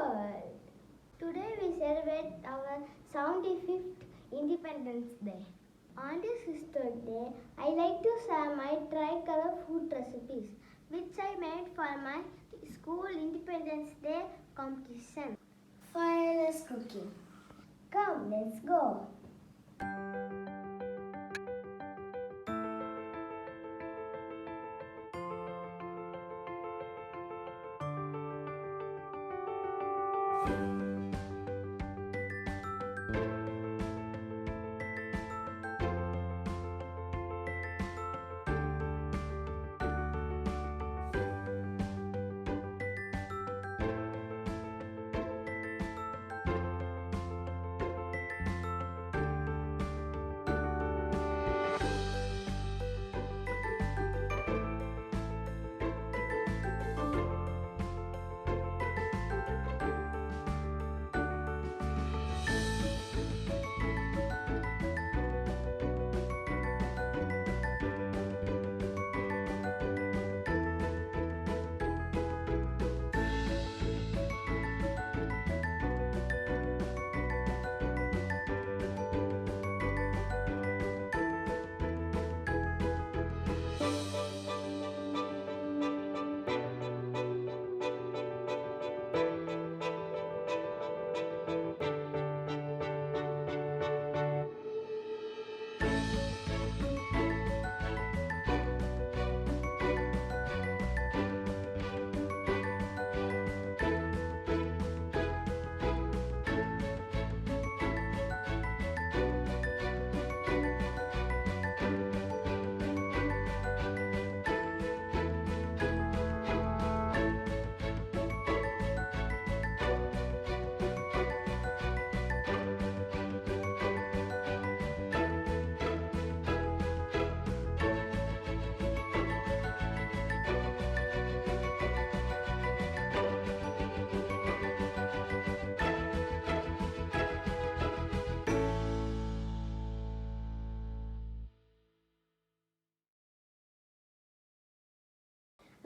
world. Today we celebrate our 75th Independence Day. On this Sister Day, I like to share my Tricolor food recipes which I made for my school Independence Day competition. Fireless cooking. Come, let's go.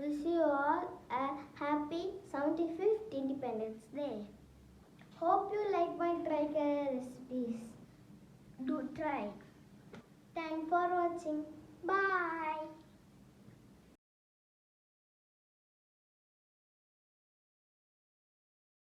Wish you all a happy 75th Independence Day. Hope you like my Tricolor